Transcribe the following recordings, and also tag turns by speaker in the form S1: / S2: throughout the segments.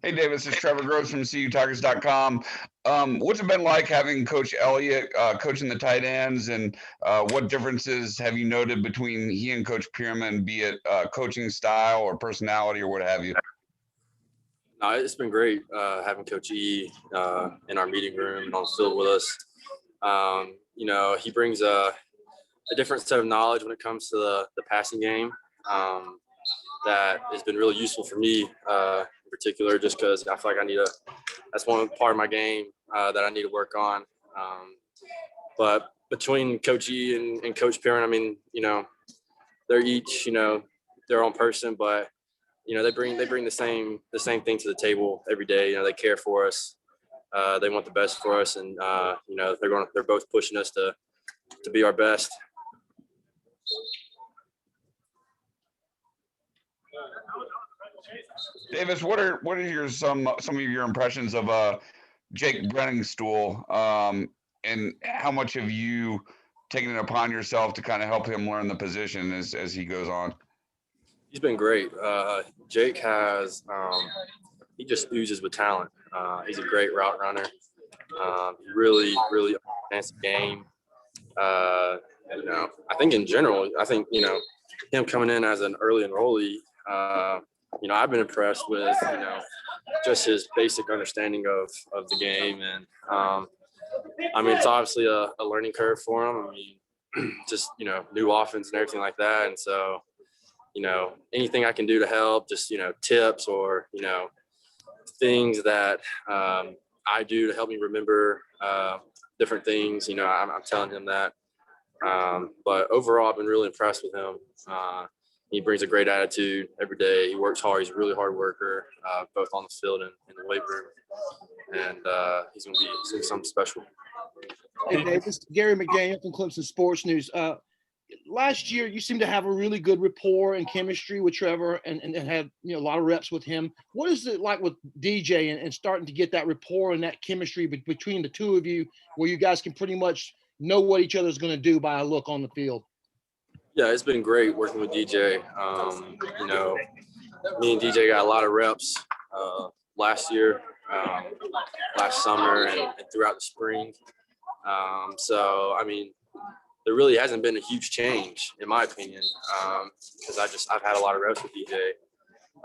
S1: Hey, Davis, this is Trevor Groves from CUTigers.com. What's it been like having Coach Elliott coaching the tight ends, and what differences have you noted between he and Coach Pierman, be it coaching style or personality or what have you?
S2: No, it's been great having Coach E in our meeting room and on the field with us. He brings a different set of knowledge when it comes to the passing game that has been really useful for me in particular, just because I feel like that's one part of my game that I need to work on. But between Coach E and Coach Perrin, I mean, they're each, their own person, but they bring the same thing to the table every day. They care for us. They want the best for us, and they're both pushing us to be our best.
S1: Davis, what are some of your impressions of Jake Brenningstool, and how much have you taken it upon yourself to kind of help him learn the position as he goes on?
S2: He's been great. Jake he just oozes with talent. He's a great route runner. He really understands the game. I think in general, him coming in as an early enrollee, I've been impressed with, just his basic understanding of the game. And, it's obviously a learning curve for him. Just, new offense and everything like that. And so, anything I can do to help, just, tips or, things that I do to help me remember different things, I'm telling him that. But overall, I've been really impressed with him. He brings a great attitude every day. He works hard. He's a really hard worker, both on the field and in the weight room. And he's going to be something special.
S3: Hey, Dave, this is Gary McDaniel from Clemson Sports News. Last year, you seemed to have a really good rapport and chemistry with Trevor and had a lot of reps with him. What is it like with DJ and starting to get that rapport and that chemistry between the two of you, where you guys can pretty much know what each other's going to do by a look on the field?
S2: Yeah, it's been great working with DJ. Me and DJ got a lot of reps last year, last summer, and throughout the spring. There really hasn't been a huge change, in my opinion, because I've had a lot of reps with DJ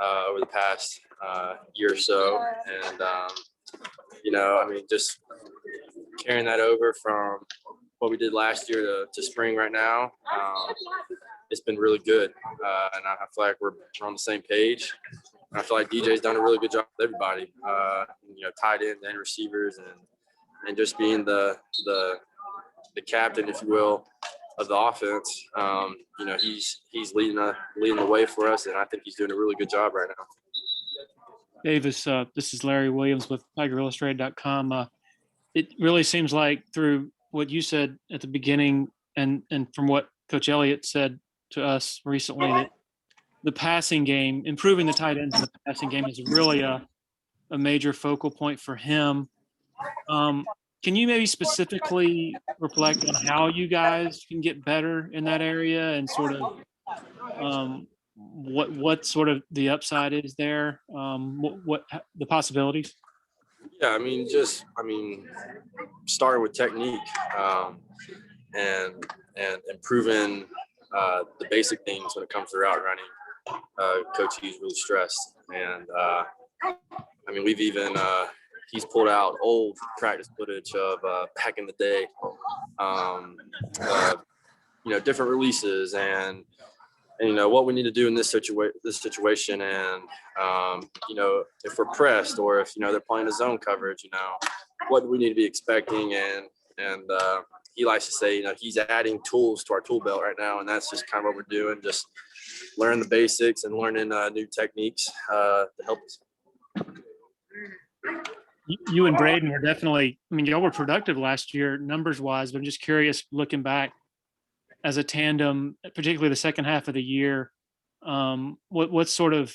S2: over the past year or so. And, just carrying that over from what we did last year to spring right now, it's been really good. And I feel like we're on the same page. And I feel like DJ's done a really good job with everybody, tight ends and receivers, and just being the captain, if you will, of the offense. He's leading the way for us, and I think he's doing a really good job right now.
S4: Davis, this is Larry Williams with TigerIllustrated.com. It really seems like through what you said at the beginning and from what Coach Elliott said to us recently, that the passing game, improving the tight ends in the passing game, is really a major focal point for him. Can you maybe specifically reflect on how you guys can get better in that area and sort of what sort of the upside is there? What the possibilities?
S2: Yeah, starting with technique and improving the basic things when it comes to route running. Coach E's really stressed, and we've even he's pulled out old practice footage of back in the day, different releases and what we need to do in this situation, and if we're pressed or if they're playing a zone coverage, what do we need to be expecting, and he likes to say he's adding tools to our tool belt right now, and that's just kind of what we're doing, just learn the basics and learning new techniques to help us.
S4: You and Braden were definitely, y'all were productive last year numbers wise, but I'm just curious, looking back as a tandem, particularly the second half of the year, what sort of,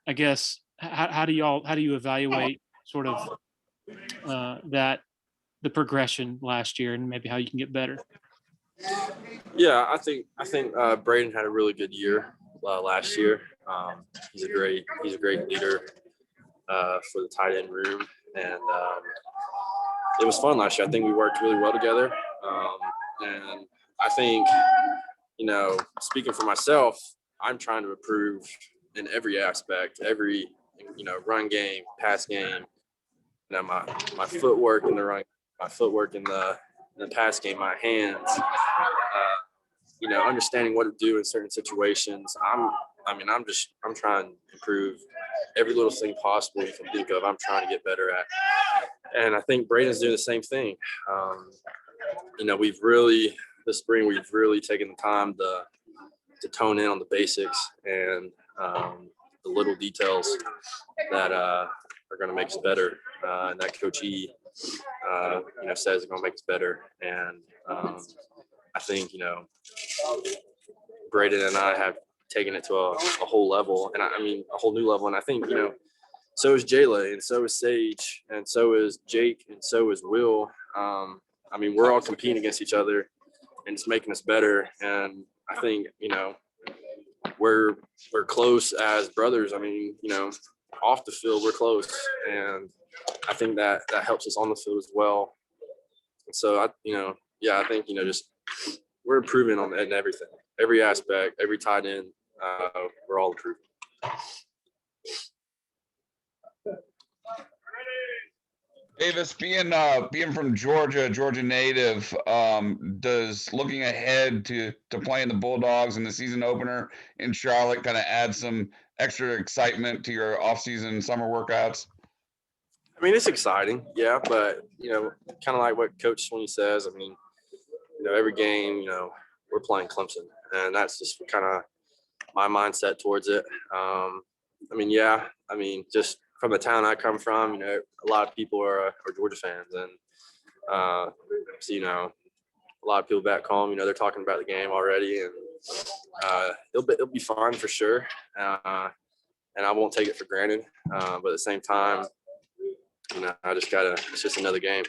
S4: I guess, how do you evaluate sort of the progression last year and maybe how you can get better?
S2: Yeah, I think Braden had a really good year last year. He's a great leader. for the tight end room. And it was fun last year. I think we worked really well together. And I think, speaking for myself, I'm trying to improve in every aspect, every, run game, pass game, my footwork in the run, my footwork in the pass game, my hands, understanding what to do in certain situations. I'm trying to improve every little thing possible you can think of. I'm trying to get better at. And I think Braden's doing the same thing. This spring, we've really taken the time to tone in on the basics and the little details that are going to make us better. And that Coach E, says it's going to make us better. And I think, Braden and I have taken it to a whole level, and a whole new level. And I think, so is Jayla, and so is Sage, and so is Jake, and so is Will. We're all competing against each other, and it's making us better. And I think, we're close as brothers. Off the field, we're close, and I think that helps us on the field as well. And so I think, just we're improving in everything, every aspect, every tight end. We're all improving.
S1: Davis, being from Georgia native, does looking ahead to playing the Bulldogs in the season opener in Charlotte kind of add some extra excitement to your off-season summer workouts?
S2: It's exciting, yeah, but kind of like what Coach Sweeney says. Every game, we're playing Clemson, and that's just kind of my mindset towards it. Just from the town I come from, a lot of people are Georgia fans, and a lot of people back home, they're talking about the game already, and it'll be fun for sure. And I won't take it for granted, but at the same time, I just gotta. It's just another game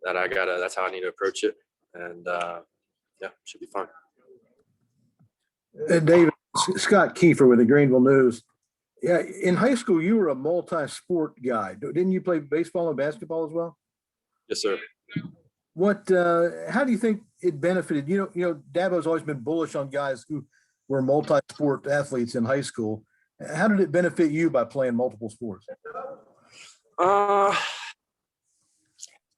S2: that I gotta. That's how I need to approach it, and it should be fun.
S5: David, Scott Kiefer with the Greenville News. Yeah, in high school, you were a multi-sport guy. Didn't you play baseball and basketball as well?
S2: Yes, sir.
S5: How do you think it benefited? Dabo's always been bullish on guys who were multi-sport athletes in high school. How did it benefit you by playing multiple sports?
S2: I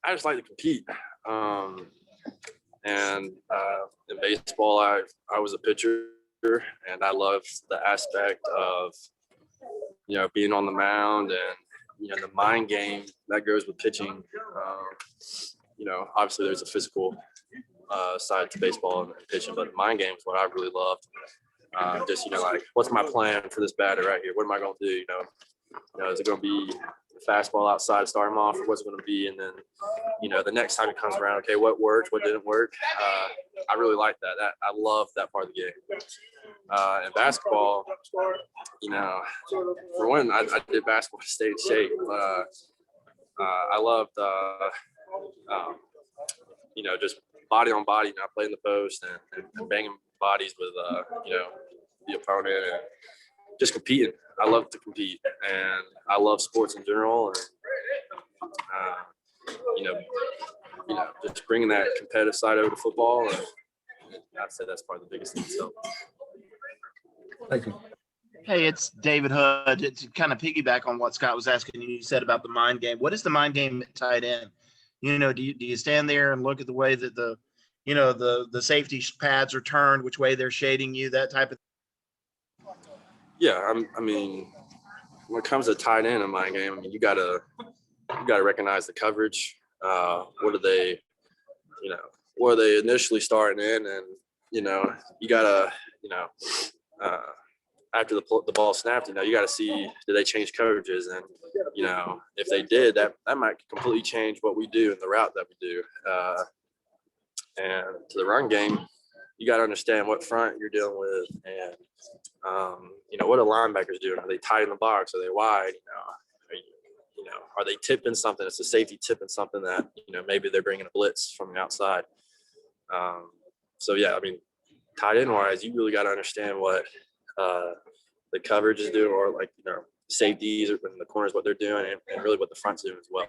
S2: just like to compete. And in baseball, I was a pitcher, and I loved the aspect of being on the mound and the mind game that goes with pitching. Obviously there's a physical side to baseball and pitching, but the mind game is what I really loved. What's my plan for this batter right here? What am I going to do? Is it going to be a fastball outside, start him off, or what's it going to be? And then, the next time it comes around, okay, what worked, what didn't work? I really like that. I love that part of the game. And basketball, for one, I did basketball to stay in shape. I loved, just body on body, not playing the post and banging bodies with, the opponent and just competing. I love to compete, and I love sports in general. And, just bringing that competitive side over to football. And I'd say that's probably the biggest thing. So.
S5: Thank you.
S6: Hey, it's David Hood. To kind of piggyback on what Scott was asking, you said about the mind game. What is the mind game at tight end? Do you stand there and look at the way that the safety pads are turned, which way they're shading you, that type of thing?
S2: Yeah, when it comes to tight end in my game, you gotta recognize the coverage. What are they initially starting in, and you gotta after the ball snapped, you gotta see, did they change coverages, and if they did, that might completely change what we do and the route that we do. And to the run game, you got to understand what front you're dealing with, and what are linebackers doing? Are they tight in the box? Are they wide? Are they tipping something? It's a safety tipping something that maybe they're bringing a blitz from the outside. Tight end wise, you really got to understand what the coverage is doing, or safeties or in the corners, what they're doing, and really what the front's doing as well.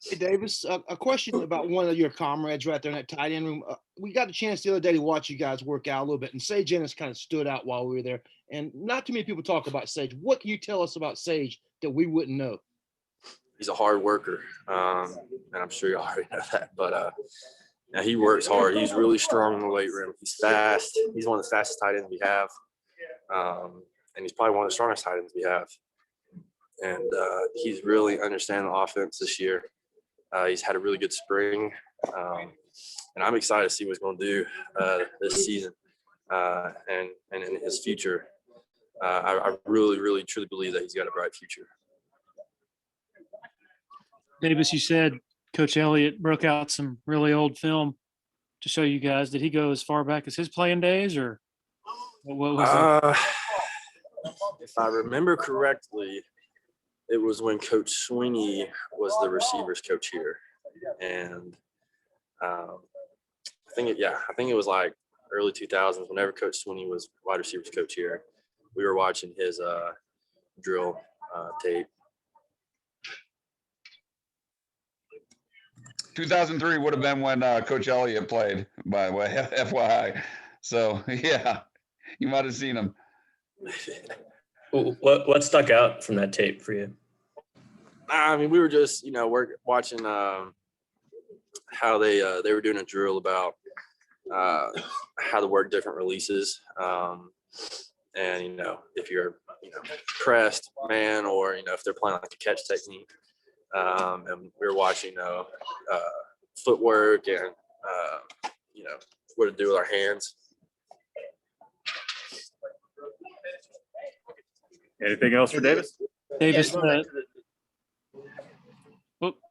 S3: Hey, Davis, a question about one of your comrades right there in that tight end room. We got a chance the other day to watch you guys work out a little bit, and Sage Ennis kind of stood out while we were there. And not too many people talk about Sage. What can you tell us about Sage that we wouldn't know?
S2: He's a hard worker, and I'm sure you already know that. But yeah, he works hard. He's really strong in the weight room. He's fast. He's one of the fastest tight ends we have, and he's probably one of the strongest tight ends we have. And he's really understanding the offense this year. He's had a really good spring, and I'm excited to see what he's going to do this season and in his future. I really, really, truly believe that he's got a bright future.
S4: Davis, you said Coach Elliott broke out some really old film to show you guys. Did he go as far back as his playing days, or what was that?
S2: If I remember correctly, it was when Coach Sweeney was the receivers coach here, and I think it was like early 2000s. Whenever Coach Sweeney was wide receivers coach here, we were watching his drill tape.
S1: 2003 would have been when Coach Elliott played, by the way, FYI. So yeah, you might have seen him.
S7: What stuck out from that tape for you?
S2: I mean, we were just, watching how they were doing a drill about how to work different releases. And, if you're, pressed man or, if they're playing like a catch technique. And we were watching, footwork and, what to do with our hands.
S7: Anything else for Davis?
S4: Davis,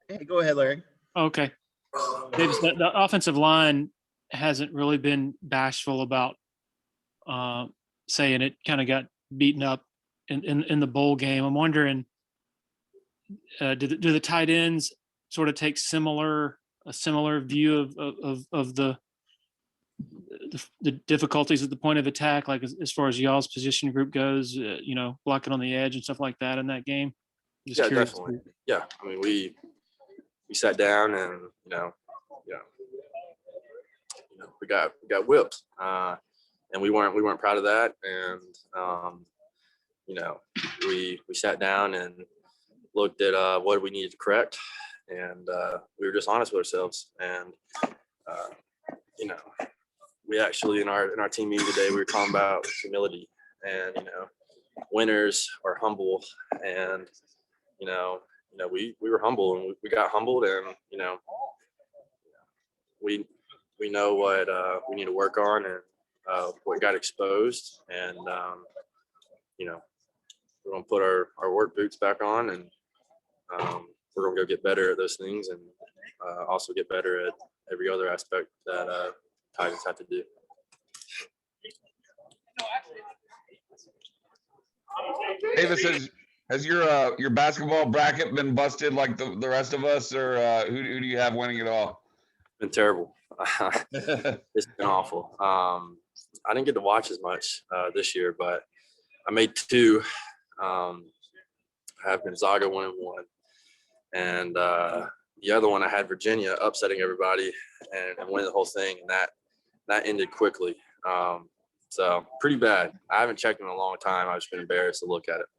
S6: Hey, go ahead, Larry.
S4: okay. Davis, the offensive line hasn't really been bashful about saying it kind of got beaten up in the bowl game. I'm wondering, do the tight ends sort of take a similar view of the difficulties at the point of attack, like as far as y'all's position group goes, blocking on the edge and stuff like that in that game? Just
S2: Yeah,
S4: curious.
S2: definitely. Yeah, I mean, we sat down and we got whipped, and we weren't proud of that, and we sat down and looked at what we needed to correct, and we were just honest with ourselves, and we actually in our team meeting today we were talking about humility, and winners are humble, and we were humble, and we got humbled, and we know what we need to work on, and what got exposed, and we're gonna put our work boots back on, and we're gonna go get better at those things, and also get better at every other aspect that Tigers have to do.
S1: Davis, has your basketball bracket been busted like the rest of us, or who do you have winning it all?
S2: Been terrible. It's been awful. I didn't get to watch as much this year, but I made two. I have Gonzaga 1-1, and the other one I had Virginia upsetting everybody and winning the whole thing, and that ended quickly. So pretty bad. I haven't checked in a long time. I've just been embarrassed to look at it.